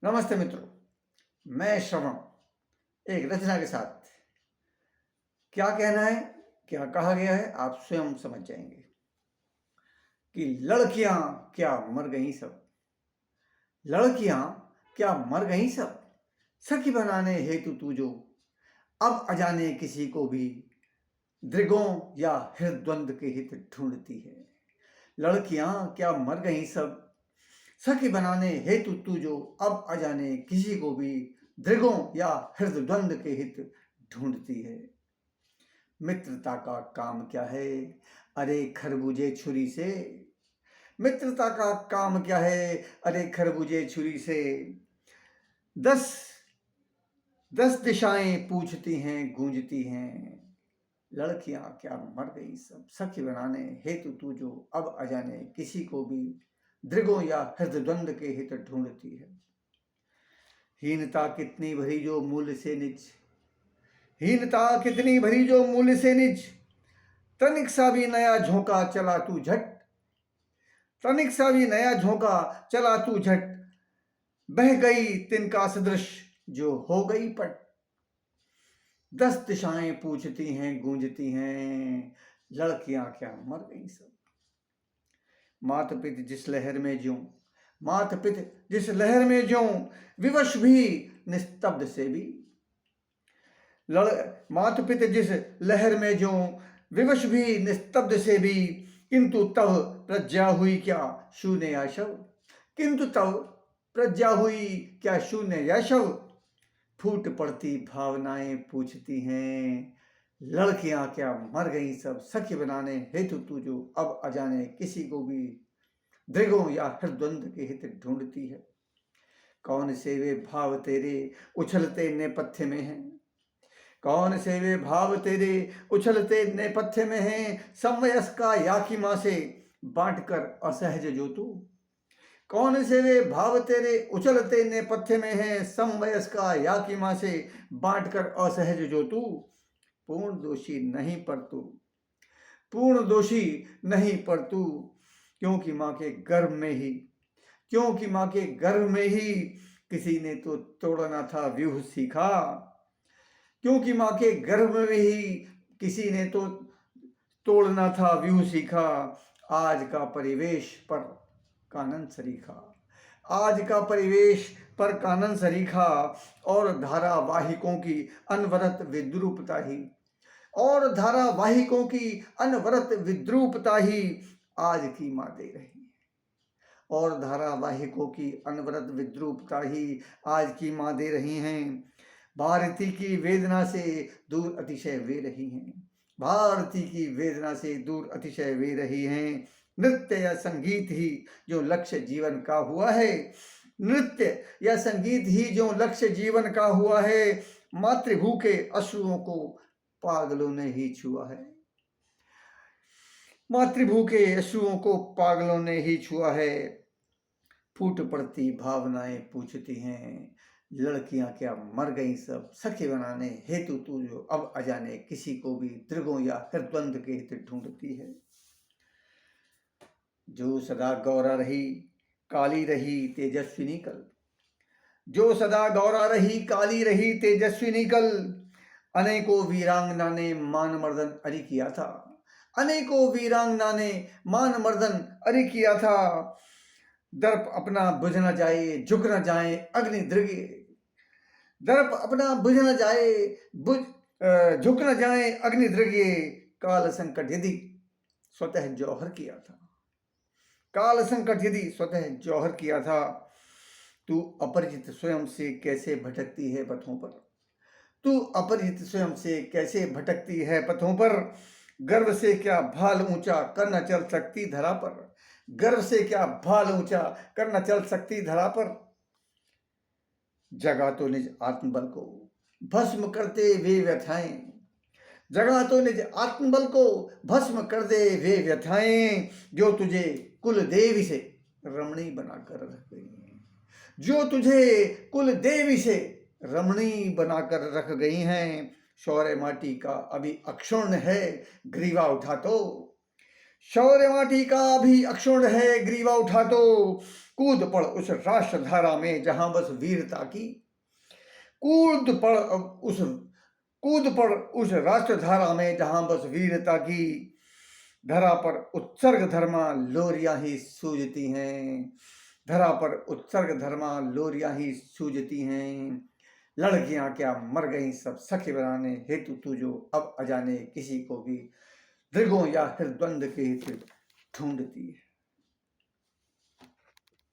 नमस्ते मित्रों, मैं श्रवण एक रचना के साथ। क्या कहना है, क्या कहा गया है, आप स्वयं समझ जाएंगे कि लड़कियां क्या मर गई सब। लड़कियां क्या मर गई सब, सखी बनाने हेतु तू जो अब अजाने किसी को भी दृगों या हृद्वंद के हित ढूंढती है। लड़कियां क्या मर गई सब, सखी बनाने हेतु तू जो अब अजाने किसी को भी दृगों या हृदय के हित ढूंढती है। मित्रता का काम क्या है, अरे खरबूजे छुरी से। मित्रता का काम क्या है, अरे खरबूजे छुरी से। दस दस दिशाएं पूछती हैं, गूंजती हैं। लड़कियां क्या मर गई सब, सखी बनाने हेतु तू जो अब अजाने किसी को भी दृगों या हृदय के हित ढूंढती है। हीनता कितनी भरी जो मूल्य से निज, हीनता कितनी भरी जो मूल्य से निज। तनिक सा भी नया झोंका चला तू झट, तनिक सा भी नया झोंका चला तू झट। बह गई तिनका सदृश जो हो गई पट। 10 दिशाएं पूछती हैं, गूंजती हैं। लड़कियां क्या मर गई सब। मात पित जिस लहर में ज्यों, मात पित जिस लहर में ज्यों विवश भी निस्तब्ध से भी। मात पित जिस लहर में ज्यों विवश भी निस्तब्ध से भी। किंतु तब प्रज्ञा हुई क्या शून्य या शव, किंतु तब प्रज्ञा हुई क्या शून्य या शव। फूट पड़ती भावनाएं पूछती हैं। लड़कियां क्या मर गई सब, सखी बनाने हेतु तू जो अब अजाने किसी को भी दृगों या हृद्वंद के हित ढूंढती है। कौन से वे भाव तेरे उछलते नेपथ्य में हैं, कौन से वे भाव तेरे उछलते नेपथ्य में हैं। समवयस्का या की मां से बांटकर असहज जो तू। कौन से वे भाव तेरे उछलते नेपथ्य में हैं। समवयस्का या की मां से बांटकर असहज जो तू। पूर्ण दोषी नहीं पर तू, पूर्ण दोषी नहीं पर तू। क्योंकि मां के गर्भ में ही, क्योंकि मां के गर्भ में ही किसी ने तो तोड़ना था व्यूह सीखा। क्योंकि मां के गर्भ में ही किसी ने तो तोड़ना था व्यूह सीखा। आज का परिवेश पर कानन सरीखा, आज का परिवेश पर कानन सरीखा। और धारावाहिकों की अनवरत विद्रूपता ही, और धारावाहिकों की अनवरत विद्रूपता ही आज की मां दे रही है। और धारावाहिकों की अनवरत विद्रूपता ही आज की मां दे रही हैं। भारती की वेदना से दूर अतिशय वे रही हैं, भारती की वेदना से दूर अतिशय वे रही हैं। नृत्य या संगीत ही जो लक्ष्य जीवन का हुआ है, नृत्य या संगीत ही जो लक्ष्य जीवन का हुआ है। मातृभू के अश्रुओं को पागलों ने ही छुआ है, मातृभू के अश्रुओं को पागलों ने ही छुआ है। फूट पड़ती भावनाएं पूछती हैं। लड़कियां क्या मर गई सब, सखी बनाने हेतु तू जो अब अजाने किसी को भी दृगों या हृद्वंद के हित ढूंढती है। जो सदा गौरा रही काली रही तेजस्विनी कल, जो सदा गौरा रही काली रही तेजस्विनी कल। अनेकों वीरांगना ने मान मर्दन अरि किया था, अनेकों वीरांगना ने मान मर्दन अरि किया था। दर्प अपना बुझ न जाए, झुक न जाए अग्नि दृगे। दर्प अपना बुझ न जाए, झुक न जाए अग्नि दृगे। काल संकट यदि स्वतः जौहर किया था, काल संकट यदि स्वतः जौहर किया था। तू अपरिचित स्वयं से कैसे भटकती है पथों पर, तू अपरिचित स्वयं से कैसे भटकती है पथों पर। गर्व से क्या भाल ऊंचा कर न चल सकती धरा पर, गर्व से क्या भाल ऊंचा कर न चल सकती धरा पर। जगा तो निज आत्मबल को भस्म करते वे व्यथाएं, जगा तो निज आत्मबल को भस्म कर दे वे व्यथाएं। जो तुझे कुल देवी से रमणी बनाकर रख गई हैं, जो तुझे कुल देवी से रमणी बनाकर रख गई हैं। शौर्य माटी का अभी अक्षुण्ण है ग्रीवा उठा तो, शौर्य माटी का अभी अक्षुण्ण है ग्रीवा उठा तो। कूद पड़ उस राष्ट्र धारा में जहां बस वीरता की, कूद पड़ उस कूद पड़ उस राष्ट्र धारा में जहां बस वीरता की, धरा पर उत्सर्ग धर्मा लोरियां ही सूझती हैं, धरा पर उत्सर्ग धर्मा लोरियां ही सूझती हैं। लड़कियां क्या मर गई सब सखी बनाने हेतु तू जो अब अजाने किसी को भी दृगों या हृदय के हित ढूंढती है।